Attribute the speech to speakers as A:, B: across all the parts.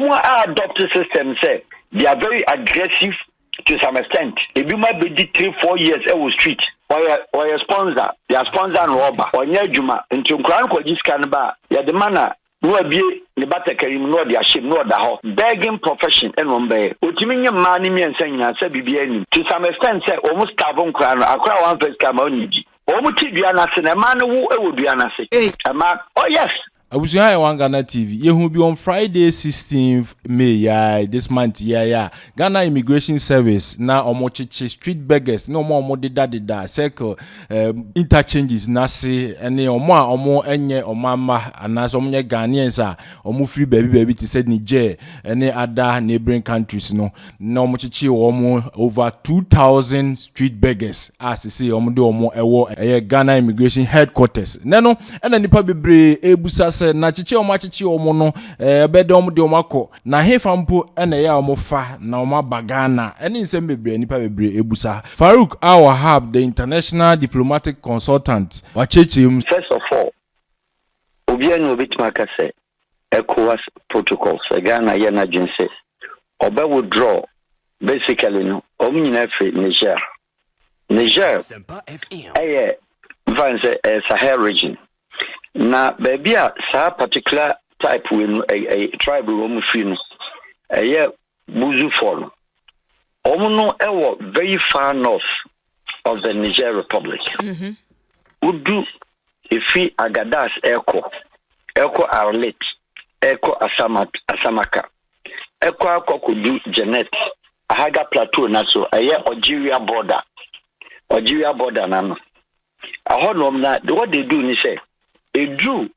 A: adopt a system say they are very aggressive to some extent. If you might be 3-4 years was street or your sponsor, their sponsor and robber or near Juma into Crown Kojis Canaba, the manner no be the Batakarim, no their ship, no the house, begging profession and one bay. Ultimate money and saying, I said, to some extent, say almost Tavon Crown, a crown one first come on. Almost be an assassin, a man who would be an assassin. A man, oh yes.
B: I was here on Ghana TV. You will be on Friday, 16th May. This month, Ghana Immigration Service now omochiche street beggars. No more da circle interchanges. Nasi any omo enye omama anas omo Ghanaians omo free baby to say Niger any other neighboring countries. No omochiche omo over 2,000 street beggars. As you see, omo do omo ewo Ghana Immigration Headquarters. Neno ena nipa bebre ebusa na chichi omo no bedom de omako na hefa mpo ena ya omofa na omabagana eni nsem bebre nipa bebre ebusa. Farouk Al Wahab, the international diplomatic consultant, wachechim.
A: First of all, obiano obitmaka say ECOWAS protocols Ghana yana agency obe withdraw basically no omnyina free Niger Sahel region. Na baby sa particular type when a tribe room free buzu for no very far north of the Niger Republic. Udu ifi Agadas Eko Arlet Eko Asamaka Eko Kokudu Janet Ahaga Plateau naso Algeria border nano. What they do ni say it drew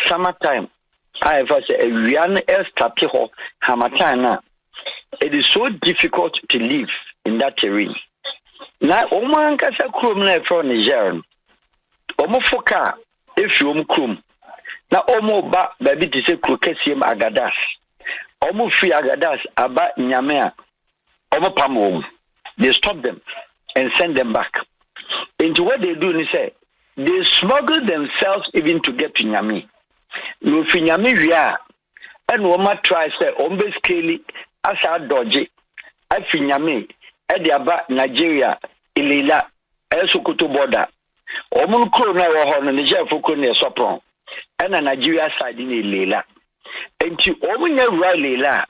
A: summertime. I have said a real start Hamatana. It is so difficult to live in that terrain. Now, Oman Kasa Krum from Niger. Omofoka, if you Krum. Now, Omo ba baby to say Krokesium Agadas. Omo free Agadas Aba Nyamea. Omo Pamom. They stop them and send them back. Into what they do, they say, they smuggle themselves even to get to Nyami. No Finyami Ria, and Woma tries to ombe scale asa dodgy. I Finyami, Ediaba, Nigeria, Ilila, Esukutu border. Omun Krona or Niger Fukuni Sopron, and a Nigeria side in Ilila. And to Omunya Rilila,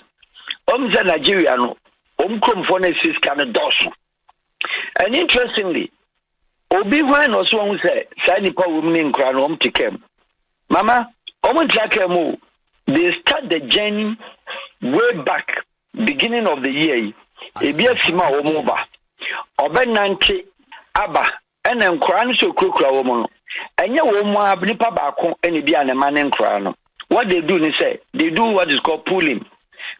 A: Omza Nigeriano, Omkum Phonesis can dosu. And interestingly, Obi Wan also who said, Sani Paul women crown home to come. Mama, they start the journey way back, beginning of the year. Ebia Sima Omoba, Obenanti Abba, and then crown so crukra woman. And your woman have nipa bako and be an man and crown. What they do, they say, they do what is called pulling.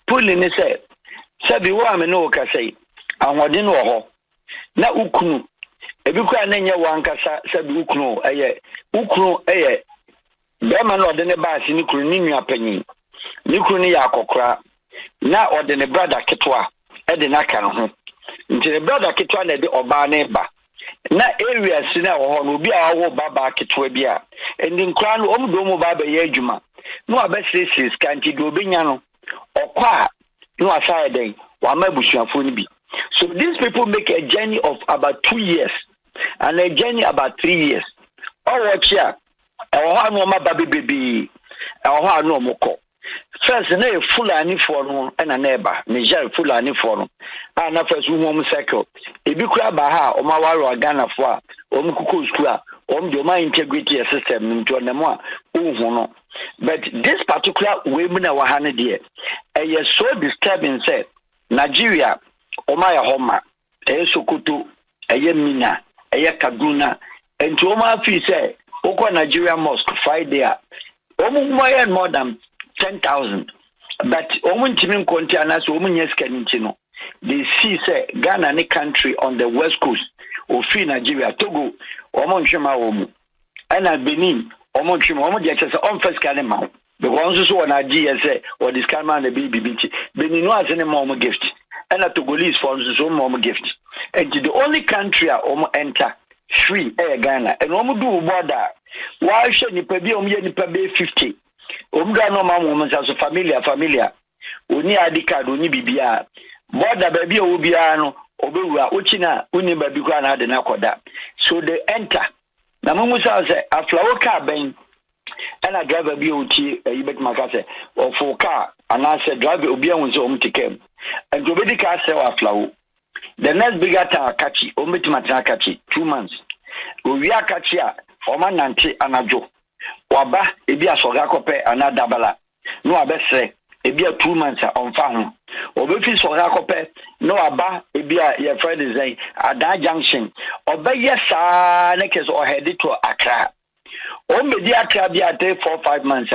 A: Pulling, they say, Sabi Wam no say, and what didn't know. Na ukunu ebikwa nenya wankasa sabi ukunu bema no de ne baasi ni kunu ni nua panyin ni kunu ni yakokora na ode ne brother ketwa de na kan ho nti ne brother ketwa na de oba na ba na area si na ho no obi a wo baba ketwa bia endi nkra no omdo mu baba ye adwuma no abesisi skanti do obenya no okwa no aside den wa mabusuafo ni bi. So these people make a journey of about 2 years and a journey about 3 years. All right, yeah. I no my baby. I no moko. First, na Fulani for no and a neighbor. Niger Fulani for no. And first home cycle. If you grab a ha or my waro Ghana for Kuku Square, my integrity system into a memoir. But this particular women are 100 years. And you're so disturbing, said Nigeria. Omaya Homa, Sokoto, Mina, Kaduna, and to Oma Fi say, Oko Nigeria Mosque, Friday, Omumaya more than 10,000. But Omun Timin Contianas, Omunyes Canintino, they see, say, Ghana, any country on the west coast, or free Nigeria, Togo, Omon Shema Omu, and Benin, Omon Shema, Omon Jackson, on first Canema, the ones who are GSA or this Canman, the BBT, Benin was any more gift. And at Togolese forms so mom gift. And the only country I enter free Ghana. And do border. Why should you pay 50? Umga no woman as a familiar. oni ID card oni bibia border baby obia no obewura ochina uni baby kwa na de na koda so they enter na mumu say aflawo car ben and a driver be oti you bet makase or for car and I said driver obi an so omtikem and to be car say aflawo the next bigger town catchy omitimata catchy 2 months we are catchy o man nanti anajo waba ebi asoga kope anadabala no abese ebi 2 months on fa ho obefi soga kope no aba ebi a your friend is saying at that junction obeye sa na keso o head to Accra o me di Accra bi at 4-5 months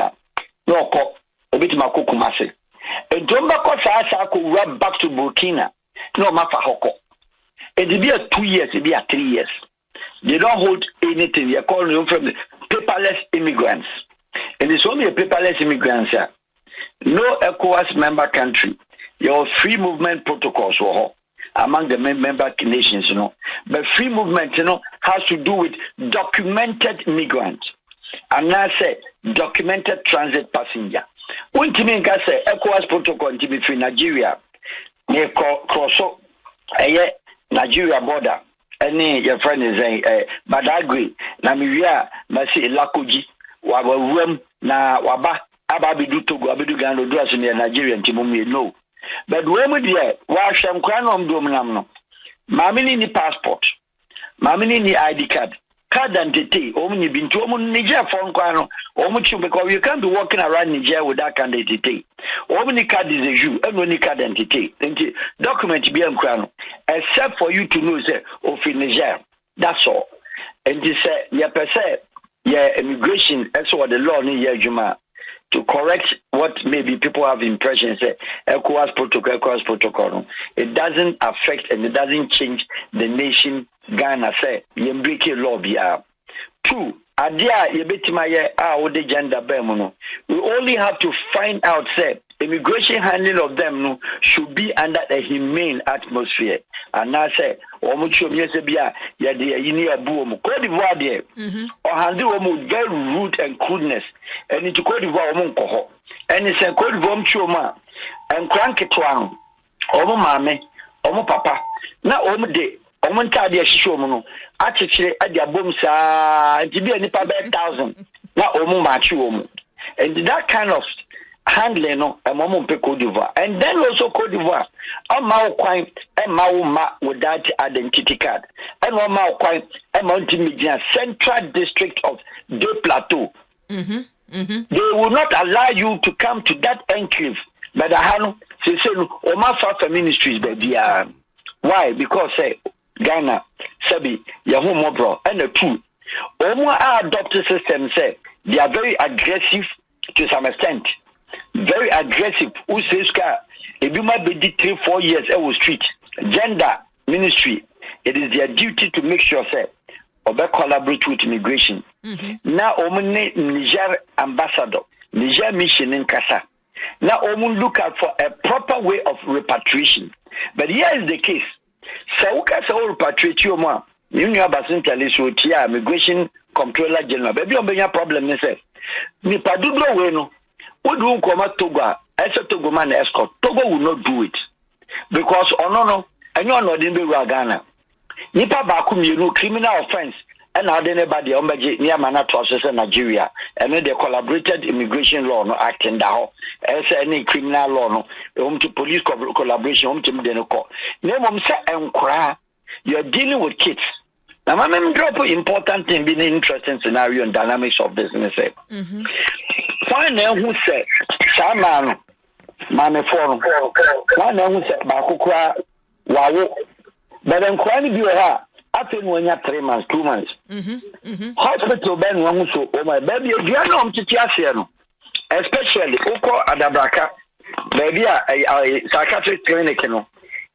A: no ko obitima kokumase entomba ko sa ko rub back to Burkina no mafa hoko it be 2 years it be 3 years they don't hold anything they call them from paperless immigrants and it's only a paperless immigrants here. No ECOWAS member country your free movement protocols among the member nations, you know. But free movement, you know, has to do with documented migrants. And now say documented transit passenger. When to me say ECOWAS protocol to be free Nigeria, near cross Nigeria border. Any your friend is a Badagry, Namibia, Masi Lakoji, Waba na Waba, Ababidu Togo, Abidu Gando, dress in Nigerian Timumi, no. But when we there, why sham cranon dominamno? Mamini ni passport, Mamini ni ID card, card identity, Omni been to Niger phone crano, Omuchu, because you can't be walking around Niger with that kind of identity. Omni card is a Jew, and only card identity. Document be crano, except for you to know, say, of in Niger. That's all. And this, yeah, per se, yeah, immigration, that's what the law in Juma. To correct what maybe people have impression say ECOWAS protocol. It doesn't affect and it doesn't change the nation Ghana say yembrike law bia. 2 adia yebetima ye the gender bemuno. We only have to find out say immigration handling of them no should be under a humane atmosphere. And now say omucho miese bia ye de yini abu omu Cote d'Ivoire there or handle omu very rude and crudeness and into Cote d'Ivoire omu nkoho and it's a Cote d'Ivoire chuma and cranketwan omu mame omu papa na omu de omu ntade ahihwe omu no achechire ade abom saa ntibia nipa be 1000 na omu machi omu and that kind of handling no Cote d'Ivoire and then also Cote d'Ivoire kwine with that identity card and kwine Central District of De Plateau. They will not allow you to come to that enclave but the say Oma South Ministries baby. Why? Because Ghana Sabi Yahoo Mobro and the two Oma adopted system say they are very aggressive to some extent. Very aggressive. Who says if you might be 3-4 years on street, gender ministry, it is their duty to make sure say or collaborate with immigration. Now Niger ambassador, Niger mission in Kasa. Now look out for a proper way of repatriation. But here is the case. Sauka sa repatriate you ma. You know immigration controller general. Baby on problem ni say. Ni padudro we no. What do you come at Togo? As a Togo man escort, Togo will not do it because no, and you're not in the Ghana. Nipa bakum you criminal offense, and now anybody near Manatosis in Nigeria, and then they collaborated immigration law no acting down as any criminal law no to police collaboration to the court. Name and cry. You're dealing with kids. Now, I'm drop important thing being an interesting scenario and dynamics of business. One who said, Saman, Mammy Forum, one who said, Bakukra, Wow, but then quite you are after when you're 3 months, 2 months. Hospital Ben one so, oh my baby, you are not to Tiasiano, especially Oko Adabraka, baby, a psychiatric clinic, you know.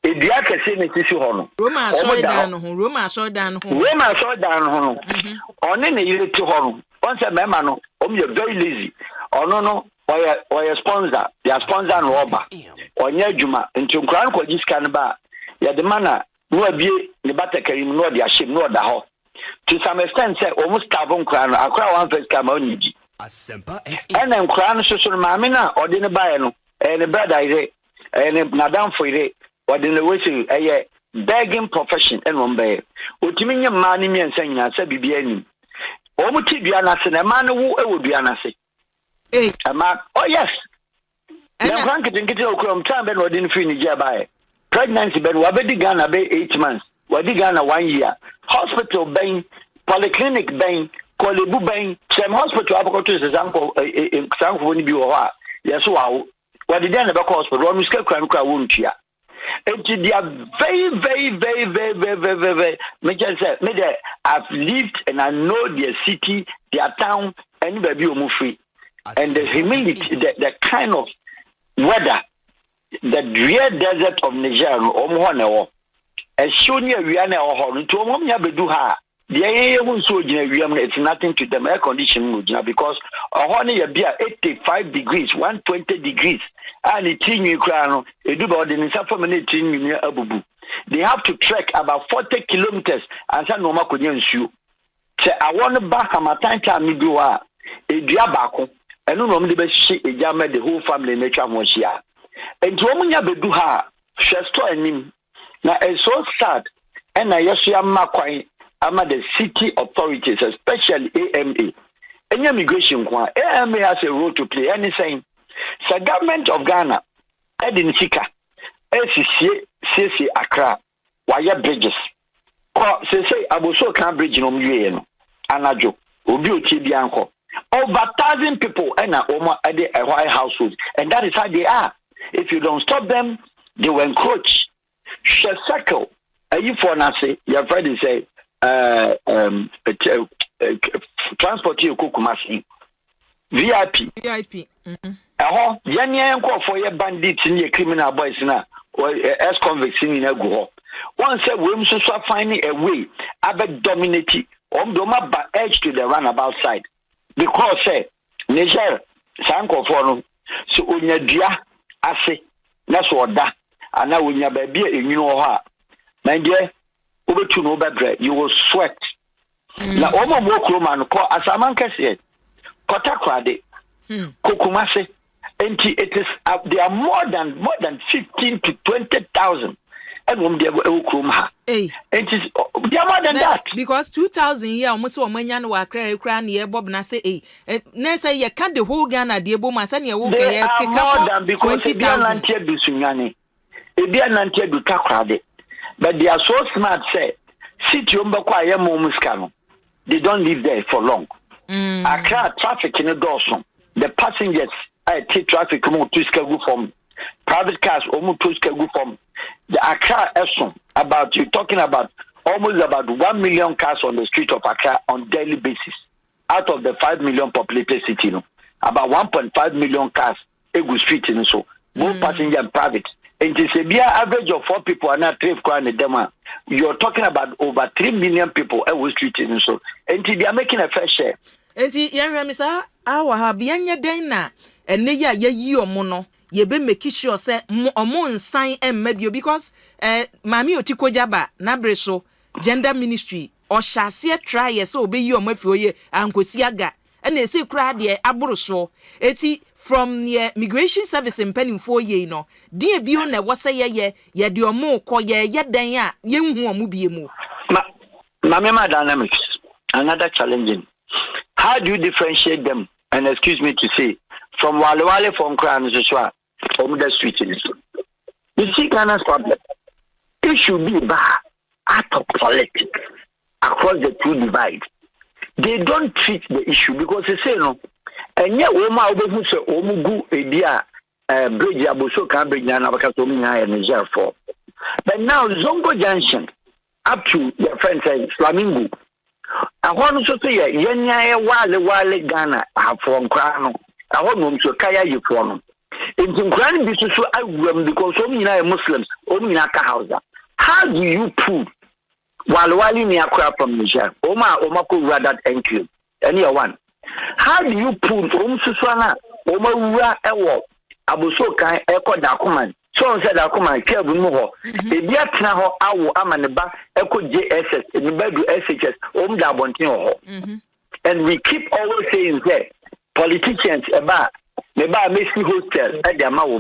A: Edia kese ne sisi ho no
C: Roma so dan ho
A: one ne yire ti ho no on se mema no you very lazy ono no oya sponsor their sponsor no oba onye adwuma nti nkran ko giska ne ba ya de mana no abie ne batakari no de ahye no da ho to some extent say almost staff nkran akra one first come on yiji asempa fm and nkran so so maame na ode ne bae no and brother is and madam for it or the way begging profession and one bay. Utiminya money me and saying I said be any. Omuti be an asin, a man who would be an asset. A man, oh yes. And I'm going to get a time and what didn't finish by pregnancy, but what did Ghana be 8 months? What did Ghana 1 year? Hospital bang, polyclinic bang, Kolibu bang, same hospital. I've got to his uncle in San Juan Bureau. Yes, wow. What did then about hospital? One mistake crime won't here. And they are very, I've lived and I know their city, their town, and baby free. And the humidity, the kind of weather, the drear desert of Niger, as soon as we are now, to Beduha, it's nothing to them air conditioning because a beer 85 degrees, 120 degrees. And it's in Ukraine, they have to trek about 40 kilometers and say no ma kunye nsuo. Say I want to back my time do a dua baako eno no me be hye ejama the whole family nature mo hia. Enti omunya bedu ha hwesto anim na it's so sad and na yeso amma kwan ama the city authorities especially AMA. Any immigration kwa AMA has a role to play anything. The government of Ghana, Edin Sika, SCC Accra, wire bridges. Say, Aboso can bridge no Mueno, Anajo, Ubu Tibianco. Over 1,000 people and Oma at the White households, and that is how they are. If you don't stop them, they will encroach. Sheseko, you for Nasi, your friend say, transport you Kukumasi. VIP. Yanya enko for your bandits in your criminal boys now or ex-convicts in go. One said we must finding a way about dominating doma ba edge to the runabout side. Because say Niger sanko for so unya dia ase na so da ana unya ba bia enwunu ho a my dear obetu no bebre you will sweat. Na omo mo kroma no ko asaman kese kota kwade kokumase. And it is they are more than 15 to 20,000. And when they go hey, and it is they are more than that
C: because 2,000 year almost one man no akra near Bob na say eh na say you can the whole Ghana the ebo man say you wo
A: they are more than because they are nantia du sunyane they are nantia du takrade but they are so smart say city umba kwa ye mo muska they don't live there for long. Accra traffic in the doorstone the passengers I take traffic more to schedule from private cars almost to schedule from the Accra Esson about you talking about almost about 1 million cars on the street of Accra on daily basis out of the 5 million populated city about 1.5 million cars Egu street in so both passenger and private and it's a average of 4 people are not 3 car in the demo. You're talking about over 3 million people Egu street in so and they are making a fair share.
C: And Yanra Misa Wahab yanya den na ene ya yi omo no ye be make sure say omo nsan emmabio because mami otikoja ba na breso gender ministry o hyase try ye say obeyi omo afi oye ankosi aga ene ese kura de aboro so eti from the migration service mpanimfo ye no de bio na wo say ye de omo ko ye den a ye hu omo bie mu
A: mama dynamics another challenging. How do you differentiate them? And excuse me to say, from Wale from Crown Joshua, from the street in you see Ghana's problem. It should be out of politics across the two divides. They don't treat the issue because they say no. And yet, Oma Obu say Omugu Edia Bridge Abuso can bring Yana Bakatomina and Niger for. But now Zongo Junction up to your friend saying Flamingo. I want to say, Yenya Wale Ghana from Crano. I want to Kaya you from. In Grand business, I will because only Muslims, only Naka House. How do you prove Wale near crap from Niger? Omako rather thank you. Any one. How do you prove Susana, Oma Ewo, Abuso Kai Echo Dakuman? So said Dakuman, Kebumo, a Biatna Awo Amaneba, Echo JSS, in the bed SHS, Omda Bontino. And we keep always saying that politicians about me ba me si hostel e dey ma wo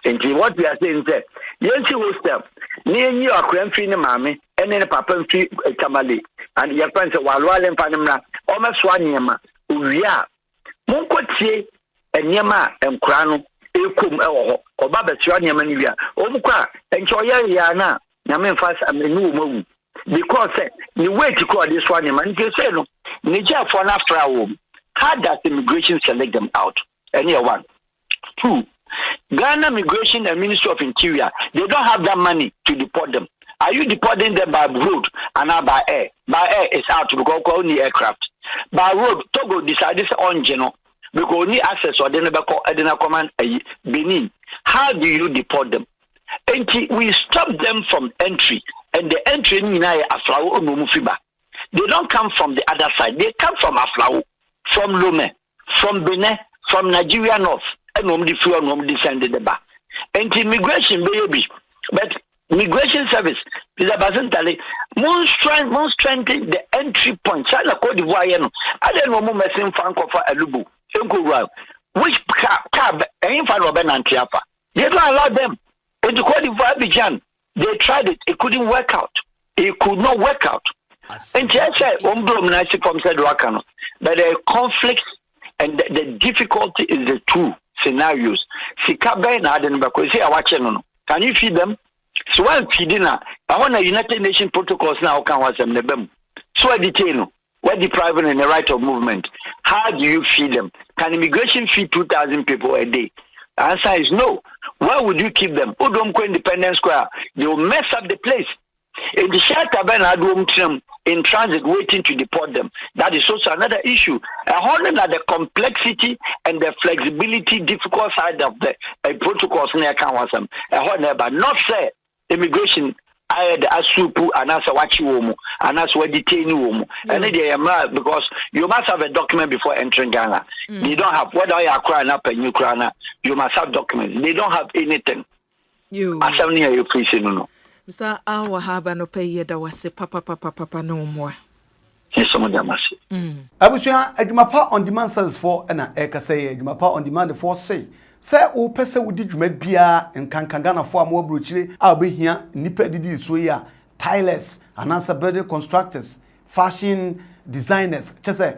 A: enti what we are saying say yen si hostel ni enyi akran fi ne maame ene ne papa fi tamale and your friends say walwale mfa ne mra o me so anyema owi a monkotie enyema enkura no ekom ewo ho oba be so anyema ni wi a omukwa enche oye ya na na me mfa amenu wo mawu because the way to call this one man you say no Niger for na fra wo how does immigration select them out any one two Ghana Immigration and Ministry of Interior, they don't have that money to deport them. Are you deporting them by road and not by air? By air, it's out because only aircraft. By road, Togo decided on general because only access or then command Benin. How do you deport them? And we stop them from entry, and the entry in Aflao or Mumufiba. They don't come from the other side. They come from Aflao, from Lome, from Benin, from Nigeria North. And nobody feel nobody sending the back. And immigration baby, but migration service is a basentally more strengthen the entry point. China Cote d'Ivoire, I don't know more messing Franco for a lubu. Which cab ain't for Robin and Tiapa. They don't allow them. When the Cote d'Ivoire began, they tried it, it couldn't work out. It could not work out. And I said, from said Wakano, but the conflict and the difficulty is the two scenarios. Sikabe na aden bako say awache no. Can you feed them? So when feeding I want a United Nations protocols now can was them nebem. So I detain what depriving in the right of movement. How do you feed them? Can immigration feed 2,000 people a day? The answer is no. Where would you keep them? Udomko Independence Square. They will mess up the place. In the shelter in transit waiting to deport them. That is also another issue. Holding that the complexity and the flexibility, difficult side of the protocols near Kanwasam. But not say immigration I had asupu and as a wachi womu and as what detain womu. And then because you must have a document before entering Ghana. They don't have whether you are crying up and you crying up, you must have documents. They don't have anything. You no.
C: Mr. Al Wahab no pay ye da wase papa no more.
A: Yes, some of them are.
D: Abusua adwumapa on demand service for na eka say adwumapa on demand for say o pese wodi dwuma bia nkankangana for am obrochire a obehia nipa didi so ya tilers anasa building constructors fashion designers chese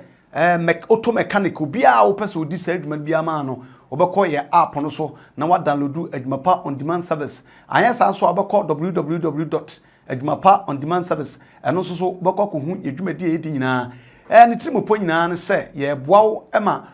D: auto mechanic bia o pese wodi say dwuma bia ma no obekọ ye app no so na wa download adwumapa on demand service ayesa so obekọ www.adwumapa-on-demand-service eno so obekọ ko hu adwumadi edi nyina ne trimopo nyina ne se ye boawo ema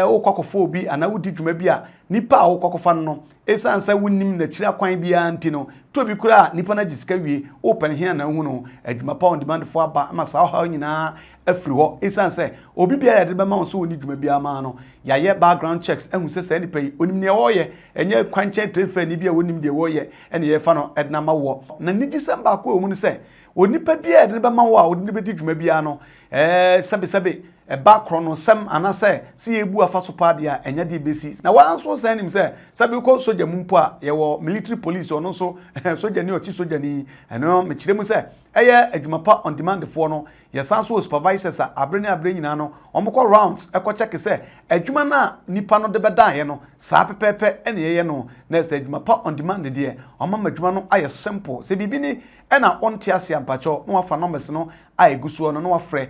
D: okokofo obi ana wodi dwuma bia nipa a okokofa no esansa wonnim na kira kwan bia nti no to bi kura nipa na gisika wie open here na hu no adwumapa on demand for aba ama sa ha nyina afiri ho esansa obi bia yade be ma so woni dwuma bia ma no ya ye background checks ehu se sa nipa yi onim ne wo ye enye kwanche trefa ni bia wonim de wo ye ene ye fa no edna ma wo na nigisa mba ko omu ne se onipa bia yade be ma wo a odi be di dwuma bia no sabe background no sem anase si ebu afa so pa dia enya di besi na wan so say nim say sabi ko soja mumpo a ye wo military police ono so soja ni ochi soja ni eno me kire mu say eye adwumapa on demand for no ye san so supervisors abre nyina no omko rounds check say adwuma na nipa no de beda ye no sa pepepe ene ye no na say adwumapa on demand de omama adwuma no aye simple se bibi ni ena onte ase ampacho no wafa numbers no aye gusuo no no wafre